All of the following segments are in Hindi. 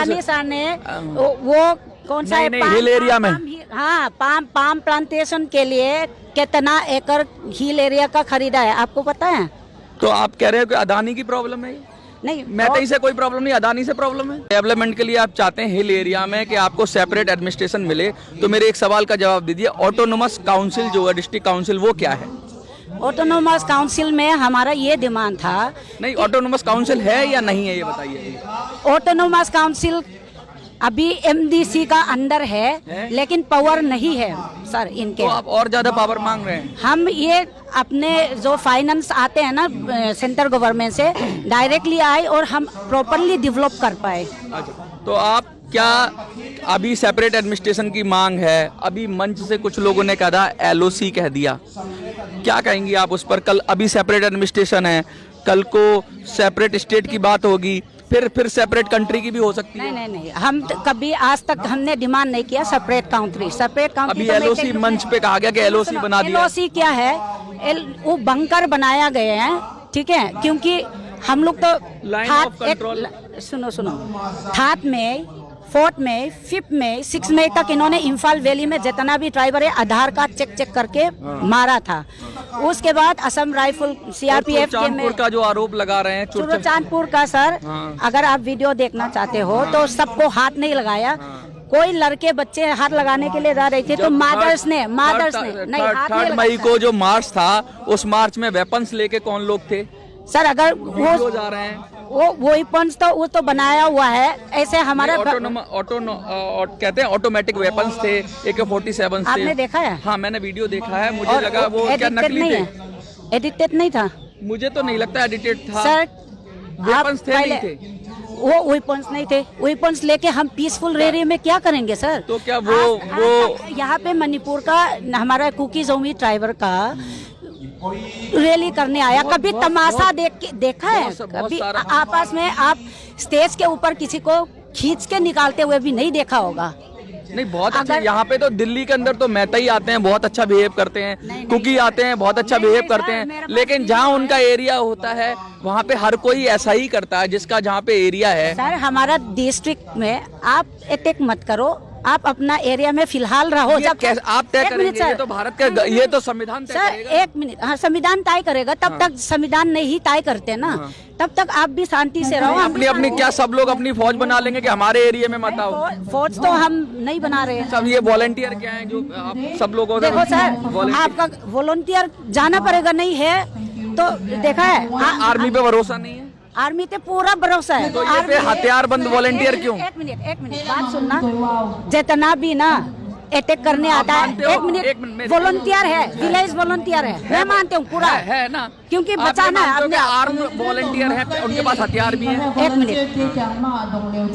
अदानी सर ने वो कौन सा हिल एरिया में, हाँ पाम प्लांटेशन के लिए कितना एकड़ हिल एरिया का खरीदा है, आपको पता है? तो आप कह रहे हो कि अदानी की प्रॉब्लम है? नहीं, मैतई से कोई प्रॉब्लम नहीं, अदानी से प्रॉब्लम है। डेवलपमेंट के लिए आप चाहते हैं हिल एरिया में कि आपको सेपरेट एडमिनिस्ट्रेशन मिले, तो मेरे एक सवाल का जवाब दीजिए, ऑटोनोमस काउंसिल जो है डिस्ट्रिक्ट काउंसिल वो क्या है? ऑटोनोमस काउंसिल में हमारा ये डिमांड था। नहीं, ऑटोनोमस काउंसिल है या नहीं है ये बताइए। ऑटोनोमस काउंसिल अभी एमडीसी का अंडर है लेकिन पावर नहीं है सर इनके। तो आप और ज्यादा पावर मांग रहे हैं? हम ये अपने जो फाइनेंस आते हैं ना सेंट्रल गवर्नमेंट से डायरेक्टली आए और हम प्रॉपरली डेवलप कर पाए। अच्छा, तो आप क्या अभी सेपरेट एडमिनिस्ट्रेशन की मांग है? अभी मंच से कुछ लोगों ने कहा एलओसी कह दिया, क्या कहेंगी आप उस पर? कल अभी सेपरेट एडमिनिस्ट्रेशन है, कल को सेपरेट स्टेट की बात होगी, फिर सेपरेट कंट्री की भी हो सकती है। नहीं, हम कभी आज तक हमने डिमांड नहीं किया सेपरेट काउंट्री। अभी एलओसी मंच पे कहा गया कि एलओसी बना दिया। एलओसी क्या है? वो बंकर बनाया गए हैं, ठीक है, क्योंकि हम लोग तो सुनो थाट में, फोर्थ में, फिफ्थ में, 6 मई तक इन्होंने इम्फाल वैली में जितना भी ट्राइबर है आधार कार्ड चेक करके मारा था। उसके बाद असम राइफल सीआरपीएफ के में का जो आरोप लगा रहे हैं चांदपुर का सर, अगर आप वीडियो देखना चाहते हो तो सबको हाथ नहीं लगाया। कोई लड़के बच्चे हाथ लगाने के लिए जा रहे थे तो मदर्स ने नहीं, 3 मई को जो मार्च था उस मार्च में वेपन्स लेके कौन लोग थे सर? अगर वो जा रहे हैं वो वेपन्स तो वो तो बनाया हुआ है ऐसे हमारा कहते हैं ऑटोमेटिक वेपन्स थे, AK-47 थे। आपने देखा है? हाँ, मैंने वीडियो देखा है, मुझे लगा वो क्या नकली थे? एडिटेड नहीं था, मुझे तो नहीं लगता एडिटेड था सर। वेपन्स थे नहीं थे? वो वेपन्स नहीं थे। वेपन्स लेके हम पीसफुल रैली में क्या करेंगे सर? तो क्या वो यहाँ पे मणिपुर का हमारा कुकी जोमी ट्राइबर का रैली करने आया, कभी तमाशा देखा है? कभी आपस में आप स्टेज के ऊपर किसी को खींच के निकालते हुए भी नहीं देखा होगा। नहीं, बहुत अच्छा। यहाँ पे तो दिल्ली के अंदर तो मैतई आते हैं, बहुत अच्छा बिहेव करते हैं, कुकी आते हैं, बहुत अच्छा बिहेव करते हैं, लेकिन जहाँ उनका एरिया होता है वहाँ पे हर कोई ऐसा ही करता है जिसका जहाँ पे एरिया है। सर, हमारा डिस्ट्रिक्ट में आप अटैक मत करो, आप अपना एरिया में फिलहाल रहो। जब आप तय करेंगे, ये तो भारत का, ये तो संविधान तय करेगा। 1 मिनट, हाँ, संविधान तय करेगा, तब तक संविधान नहीं तय करते ना, तब तक आप भी शांति से रहो। अपनी क्या सब लोग अपनी फौज बना लेंगे कि हमारे एरिया में मत आओ? फौज तो हम नहीं बना रहे हैं। सब ये वॉलंटियर क्या है जो आप सब लोगों? देखो सर, आपका वॉलंटियर जाना पड़ेगा, नहीं है तो देखा है। आर्मी पे भरोसा नहीं है? आर्मी पे पूरा भरोसा है। तो ये पे हथियारबंद वॉलंटियर क्यों? एक मिनट बात सुनना, जितना भी ना अटैक करने आता है, एक मिनट, वॉलंटियर है, विलेज वॉलंटियर है, मैं मानती हूँ पूरा है ना, क्योंकि बचाना है अपने। आर्म वॉलंटियर है, उनके पास हथियार भी है। 1 मिनट,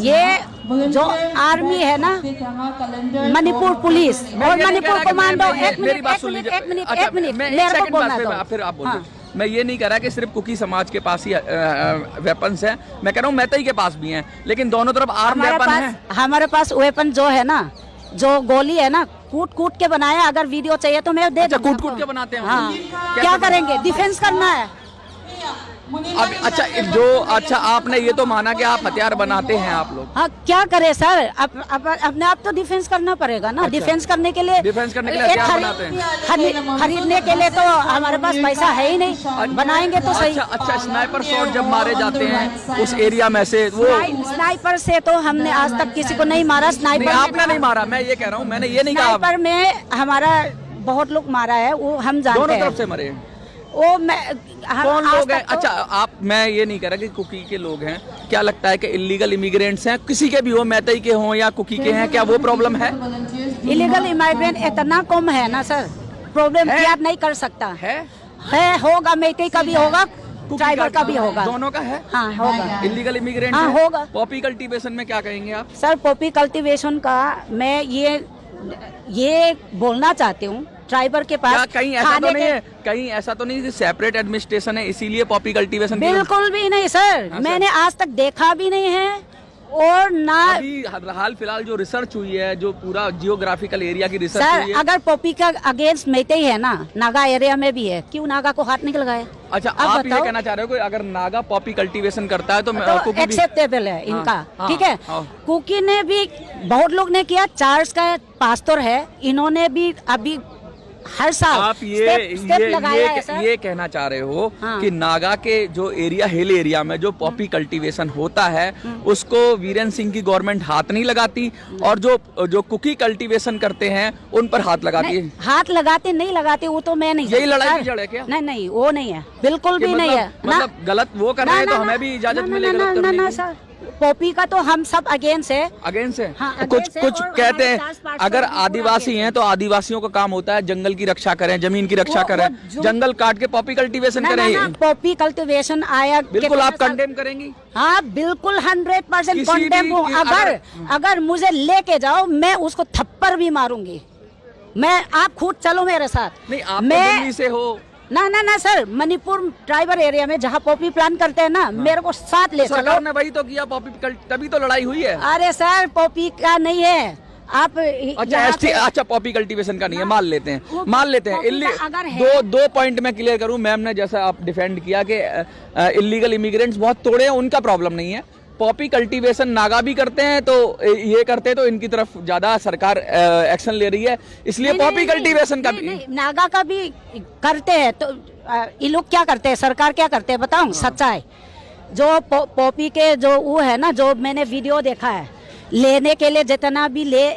ये जो आर्मी है ना, मणिपुर पुलिस और मणिपुर कमांडो, एक मिनट मेरे को बोलना दो, फिर आप बोलिए। मैं ये नहीं कह रहा कि सिर्फ कुकी समाज के पास ही वेपन्स हैं, मैं कह रहा हूँ मैतई के पास भी हैं, लेकिन दोनों तरफ आर्म वेपन है। हमारे पास वेपन जो है ना, जो गोली है ना, कूट के बनाया। अगर वीडियो चाहिए तो मैं दे दूँ। कूट के बनाते हैं? हाँ, क्या करेंगे? डिफेंस करना है। अब अच्छा आपने ये तो माना कि आप हथियार बनाते हैं आप लोग। हाँ, क्या करे सर, अपने आप तो डिफेंस करना पड़ेगा ना। डिफेंस करने के लिए हथियार बनाते हैं? खरीदने के लिए तो हमारे पास पैसा है ही नहीं, बनाएंगे तो सही। अच्छा, स्नाइपर शॉट जब मारे जाते हैं उस एरिया में से, वो स्नाइपर से तो हमने आज तक किसी को नहीं मारा। स्नाइपर आपने नहीं मारा, मैं ये कह रहा हूँ, मैंने ये नहीं कहा। स्नाइपर में हमारा बहुत लोग मारा है, वो हम जानते हैं। दोनों तरफ से मरे वो कौन लोग हैं? अच्छा, मैं ये नहीं कह रहा कि कुकी के लोग हैं, क्या लगता है कि इलीगल इमिग्रेंट्स हैं, किसी के भी हो, मैतई के हों या कुकी के हैं, क्या वो प्रॉब्लम है? इलीगल इमिग्रेंट इतना कम है ना सर, प्रॉब्लम क्रिएट नहीं कर सकता है। होगा, मैतई का भी होगा, ट्राइबल का भी होगा, दोनों का है। हाँ, होगा इलीगल इमिग्रेंट। हाँ, होगा। पॉपी कल्टीवेशन में क्या कहेंगे आप? सर, पॉपी कल्टीवेशन का मैं ये बोलना चाहती हूँ, ट्राइबर के पास कहीं ऐसा तो नहीं कि सेपरेट एडमिनिस्ट्रेशन है इसीलिए पॉपी कल्टीवेशन? बिल्कुल भी नहीं सर, मैंने आज तक देखा भी नहीं है और ना अभी हाल फिलहाल जो रिसर्च हुई है, जो पूरा जियोग्राफिकल एरिया की रिसर्च सर, हुई है। अगर पॉपी का अगेंस्ट मैतेई है ना, नागा एरिया में भी है, क्यों नागा को हाथ नहीं लगाए? अच्छा, अब आप ये बताओ। कहना चाह रहे हो कि अगर नागा पॉपी कल्टीवेशन करता है तो कुकी भी एक्सेप्टेबल है इनका, हाँ, ठीक है। हाँ। कुकी ने भी, बहुत लोग ने किया, चार्ल्स का पास्टर है, इन्होंने भी अभी हर साल आप स्टेप लगाया है सर। ये कहना चाह रहे हो हाँ। कि नागा के जो एरिया, हिल एरिया में जो पॉपी कल्टीवेशन होता है उसको वीरेंद्र सिंह की गवर्नमेंट हाथ नहीं लगाती, और जो कुकी कल्टीवेशन करते हैं उन पर हाथ लगाती है। हाथ लगाते नहीं लगाते वो तो मैं नहीं यही जानती, लड़ाई सर। की जड़ है क्या? नहीं नहीं, वो नहीं है, बिल्कुल भी नहीं है। मतलब गलत वो कर रहे हैं तो हमें भी इजाजत मिले गलत करने की। सर, पॉपी का तो हम सब अगेंस्ट है। अगेंस्ट है। हाँ, तो कुछ against है, कुछ और कहते हमारे हैं चार्ल्स पास्टर अगर भी पूरा आदिवासी against हैं तो आदिवासियों का काम होता है जंगल की रक्षा करें, जमीन की रक्षा करें, जंगल काट के पॉपी कल्टीवेशन करें। पॉपी कल्टीवेशन आया, बिल्कुल आप कंडेम करेंगी? हाँ बिल्कुल 100% किसी कंडेम भी हूँ। की अगर मुझे लेके जाओ, मैं उसको थप्पड़ भी मारूंगी। आप खुद चलो मेरे साथ। नहीं, आप तो दिल्ली से हो। ना सर, मणिपुर ट्राइबल एरिया में जहाँ पॉपी प्लांट करते हैं ना, मेरे को साथ ले चलो। सरकार ने वही तो किया पॉपी, तभी तो लड़ाई हुई है। अरे सर, पॉपी का नहीं है, आप अच्छा पॉपी कल्टीवेशन का नहीं है, मान लेते हैं, मान लेते हैं। अगर है, दो पॉइंट में क्लियर करूं, मैम ने जैसा आप डिफेंड किया कि इलीगल इमिग्रेंट्स बहुत तोड़े हैं, उनका प्रॉब्लम नहीं है। पॉपी कल्टीवेशन नागा भी करते हैं, तो ये करते हैं तो इनकी तरफ ज्यादा सरकार एक्शन ले रही है, इसलिए पॉपी कल्टीवेशन का भी नागा का भी करते हैं। तो ये लोग क्या करते हैं, सरकार क्या करते हैं बताऊं? सच्चाई, जो पॉपी के जो वो है ना, जो मैंने वीडियो देखा है, लेने के लिए जितना भी ले,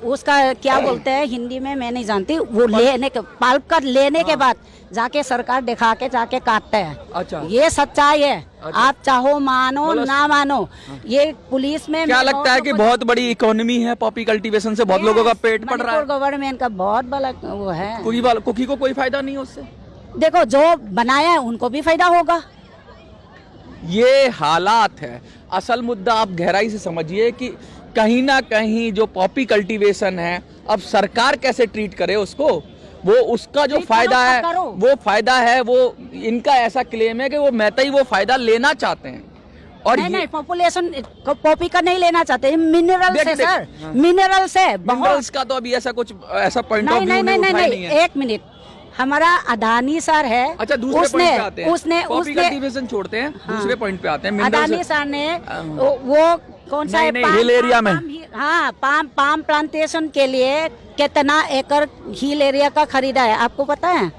उसका क्या बोलते हैं हिंदी में मैं नहीं जानती, वो लेने के पल्प कर लेने के बाद जाके सरकार दिखा के जाके काटते हैं। अच्छा, ये सच्चाई है। अच्छा। आप चाहो मानो ना मानो, ये पुलिस में क्या लगता है कि बहुत बड़ी इकोनॉमी है पॉपी कल्टीवेशन से, बहुत लोगों का पेट पड़ रहा है। गवर्नमेंट का बहुत बड़ा वो है। कुकी को कोई फायदा नहीं है उससे। देखो, जो बनाया है उनको भी फायदा होगा। ये हालात है। असल मुद्दा आप गहराई से समझिए कि कहीं ना कहीं जो पॉपी कल्टीवेशन है, अब सरकार कैसे ट्रीट करे उसको, वो उसका जो फायदा है, वो फायदा है, वो इनका ऐसा क्लेम है कि वो मैतेई वो फायदा लेना चाहते हैं। और नहीं, पॉपुलेशन पॉपी का नहीं लेना चाहते, मिनरल से सर, मिनरल से। मिनरल्स का तो अभी ऐसा कुछ ऐसा पॉइंट ऑफ व्यू नहीं, एक मिनट, हमारा अडानी सर है। अच्छा, दूसरे पॉइंट पे आते हैं। उसने कल्टीवेशन छोड़ते हैं, दूसरे पॉइंट पे आते हैं। अडानी सर ने वो कौन सा हिल एरिया में, हाँ, पाम प्लांटेशन के लिए कितना एकड़ हिल एरिया का खरीदा है, आपको पता है?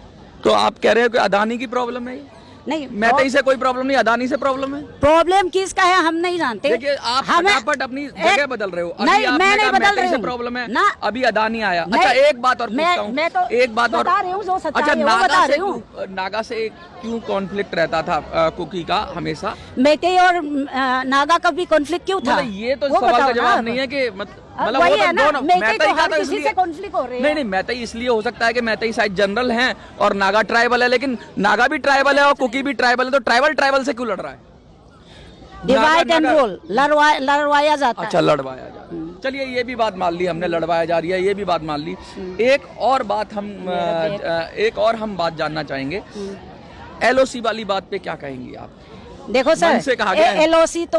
तो आप कह रहे हो कि अडानी की प्रॉब्लम है? नहीं, मैतेई से कोई प्रॉब्लम नहीं, अडानी से प्रॉब्लम है। प्रॉब्लम किसका है हम नहीं जानते। देखिए, आप फटाफट अपनी जगह बदल रहे हो। नहीं, मैं नहीं बदल रही हूँ। प्रॉब्लम है ना, अभी अडानी आया। अच्छा, एक बात और पूछता हूँ, मैं तो एक बात और बता रही हूँ, जो सच्चाई अच्छा, है वो बता रही हूँ। नागा से क्यों कॉन्फ्लिक्ट रहता था कुकी का हमेशा? मैतेई और नागा का भी कॉन्फ्लिक्ट क्यों था? ये तो सवाल का जवाब नहीं है कि मतलब वही है ना, मैतेई का हर तो किसी से कॉन्फ्लिक्ट हो रहे हैं। नहीं, मैतेई इसलिए हो सकता है कि मैतेई शायद जनरल हैं और नागा ट्राइबल है, लेकिन नागा भी ट्राइबल है और कुकी भी ट्राइबल है, तो ट्राइबल से क्यों लड़ रहा है? डिवाइड एंड रूल, लड़वाया जाता है। अच्छा, लड़वाया जा रहा है। चलिए, ये भी बात मान ली हमने, लड़वाया जा रही है, ये भी बात मान ली। एक और हम बात जानना चाहेंगे, एलओसी वाली बात पे क्या कहेंगी आप? देखो सर, एलओसी तो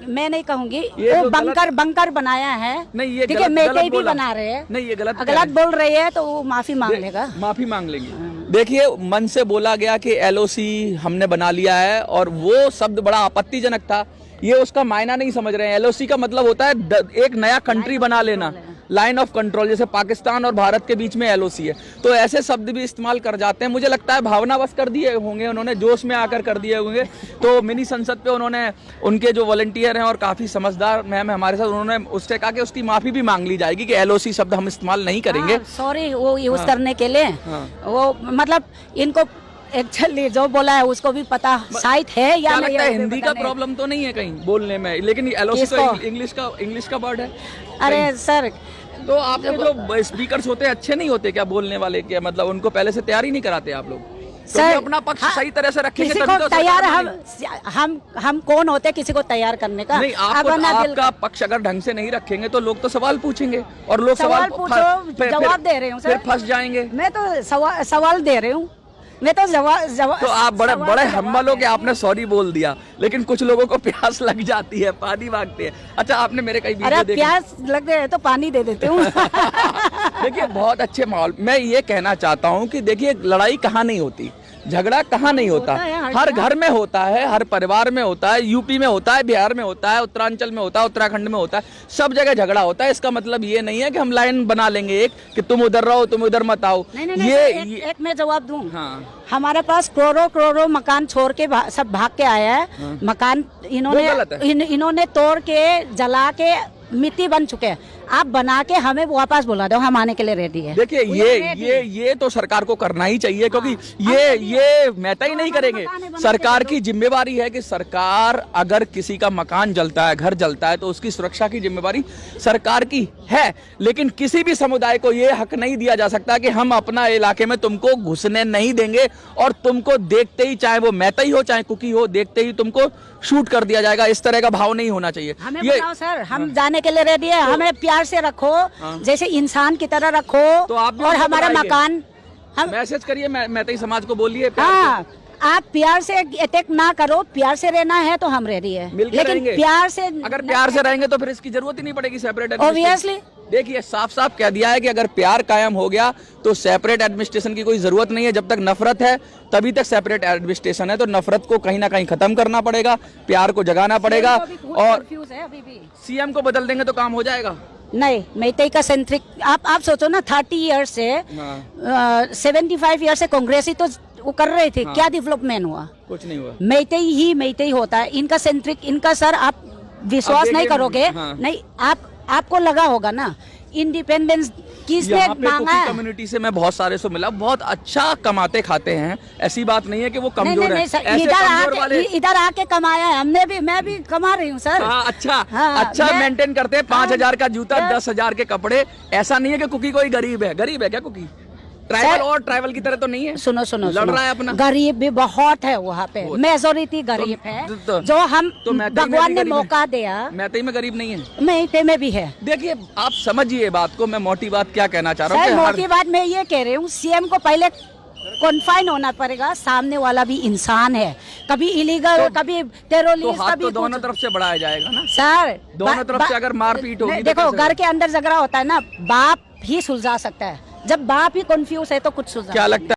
मैं नहीं कहूंगी, वो बंकर बनाया है। नहीं, ये ठीक है, मैतेई भी बना रहे हैं। नहीं, ये गलत बोल रही है तो वो माफी मांग लेगा, माफी मांग लेंगे। देखिए, मन से बोला गया कि एलओसी हमने बना लिया है, और वो शब्द बड़ा आपत्तिजनक था। ये उसका मायना नहीं समझ रहे हैं। एलओसी का मतलब होता है एक नया कंट्री बना लेना, लाइन ऑफ कंट्रोल, जैसे पाकिस्तान और भारत के बीच में एलओसी है, तो ऐसे शब्द भी इस्तेमाल कर जाते हैं। मुझे लगता है भावनावश कर दिए होंगे उन्होंने, जोश में आकर कर दिए होंगे। तो मिनी संसद पे उन्होंने, उनके जो वॉलंटियर हैं और काफी समझदार मैम है हमारे साथ, उन्होंने उससे कहा कि उसकी माफी भी मांग ली जाएगी कि एलओसी शब्द हम इस्तेमाल नहीं करेंगे। सॉरी, वो यूज करने के लिए वो मतलब इनको एक्चुअली जो बोला है उसको भी पता शायद है या नहीं है। हिंदी का प्रॉब्लम तो नहीं है कहीं बोलने में, लेकिन एलओसी तो इंग्लिश का वर्ड है। अरे सर, तो आपके जो स्पीकर्स होते हैं अच्छे नहीं होते क्या बोलने वाले के? मतलब उनको पहले से तैयार ही नहीं कराते आप लोग? सर, अपना पक्ष सही तरह से रखेंगे किसी को तैयार हम कौन होते हैं किसी को तैयार करने का? नहीं, आपका पक्ष अगर ढंग से नहीं रखेंगे तो लोग तो सवाल पूछेंगे, और लोग सवाल पूछो, जवाब दे रहे हूँ सर, फिर फंस जाएंगे। मैं तो सवाल दे रही हूँ। मैं तो तो आप बड़े बड़े हम्बल हो कि आपने सॉरी बोल दिया, लेकिन कुछ लोगों को प्यास लग जाती है, पानी मांगते हैं। अच्छा, आपने मेरे कई वीडियो देखे? प्यास लग रहे तो पानी दे देते हूँ। देखिए बहुत अच्छे माहौल। मैं ये कहना चाहता हूँ कि देखिए लड़ाई कहाँ नहीं होती, झगड़ा कहाँ नहीं होता, हर घर में होता है, हर परिवार में होता है, यूपी में होता है, बिहार में होता है, उत्तरांचल में होता है, उत्तराखंड में होता है, सब जगह झगड़ा होता है। इसका मतलब ये नहीं है कि हम लाइन बना लेंगे एक कि तुम उधर रहो तुम उधर मत आओ। नहीं, एक मैं जवाब दूं। हाँ। हमारे पास करोड़ों मकान छोड़ के सब भाग के आया है। हाँ। मकान इन्होंने तोड़ के जला के मिट्टी बन चुके हैं। आप बना के हमें वापस बुला दो, हम आने के लिए रेडी है। देखिए ये तो सरकार को करना ही चाहिए, क्योंकि ये मेहता ही नहीं करेंगे। सरकार की जिम्मेवारी है कि सरकार अगर किसी का मकान जलता है, घर जलता है, तो उसकी सुरक्षा की जिम्मेवारी सरकार की है। लेकिन किसी भी समुदाय को ये हक नहीं दिया जा सकता कि हम अपना इलाके में तुमको घुसने नहीं देंगे और तुमको देखते ही, चाहे वो मेहता ही हो चाहे कुकी हो, देखते ही तुमको शूट कर दिया जाएगा। इस तरह का भाव नहीं होना चाहिए। हमें बताओ सर, हम जाने के लिए रेडी है। हमें प्यार से रखो, जैसे इंसान की तरह रखो। तो आप भी और हमारा मकान हम मैसेज करिए, मेहताई समाज को बोलिए। हाँ, आप प्यार से अटैक ना करो, प्यार से रहना है तो हम रेडी है। लेकिन प्यार से, अगर प्यार से रहेंगे तो फिर इसकी जरूरत ही नहीं पड़ेगी सेपरेट। ऑब्वियसली देखिए साफ साफ कह दिया है कि अगर प्यार कायम हो गया तो सेपरेट एडमिनिस्ट्रेशन की कोई जरूरत नहीं है। जब तक नफरत है तभी तक सेपरेट एडमिनिस्ट्रेशन है। तो नफरत को कहीं ना कहीं खत्म करना पड़ेगा, प्यार को जगाना पड़ेगा, और सीएम को बदल देंगे तो काम हो जाएगा। नहीं, मेहतई का सेंट्रिक आप सोचो ना, 30 ईयर से 75 ईयर से कांग्रेस ही तो वो कर रहे थे। क्या डेवलपमेंट हुआ? कुछ नहीं हुआ। मेहतई होता है इनका सेंट्रिक। इनका सर आप विश्वास नहीं करोगे। नहीं, आपको लगा होगा ना, इंडिपेंडेंस किसने मांगा है? कम्युनिटी से मैं बहुत सारे से मिला, बहुत अच्छा कमाते खाते हैं। ऐसी बात नहीं है कि वो कमजोर है। इधर आके कमाया है हमने भी, मैं भी कमा रही हूँ सर। अच्छा मेंटेन करते हैं। 5,000 का जूता, 10,000 के कपड़े। ऐसा नहीं है कि कुकी कोई गरीब है। गरीब है क्या कुकी? ट्राइबल और ट्राइबल की तरह तो नहीं है। सुनो लड़ रहा है अपना। गरीब भी बहुत है वहाँ पे, मेजोरिटी गरीब है। जो हम भगवान ने मौका दिया। मेहतई में गरीब नहीं है, मेहतई में भी है। देखिए आप समझिए बात को। मैं मोटी बात क्या कहना चाह रहा हूँ? मोटी बात मैं ये कह रही हूँ, सीएम को पहले कॉन्फाइन होना पड़ेगा। सामने वाला भी इंसान है, कभी इलीगल कभी टेररिस्ट, कभी तो दोनों तरफ से बढ़ाया जाएगा ना सर। दोनों तरफ से अगर मारपीट होगी, देखो घर के अंदर झगड़ा होता है ना, बाप ही सुलझा सकता है। जब बाप ही कंफ्यूज है तो कुछ सुलझा। क्या लगता है?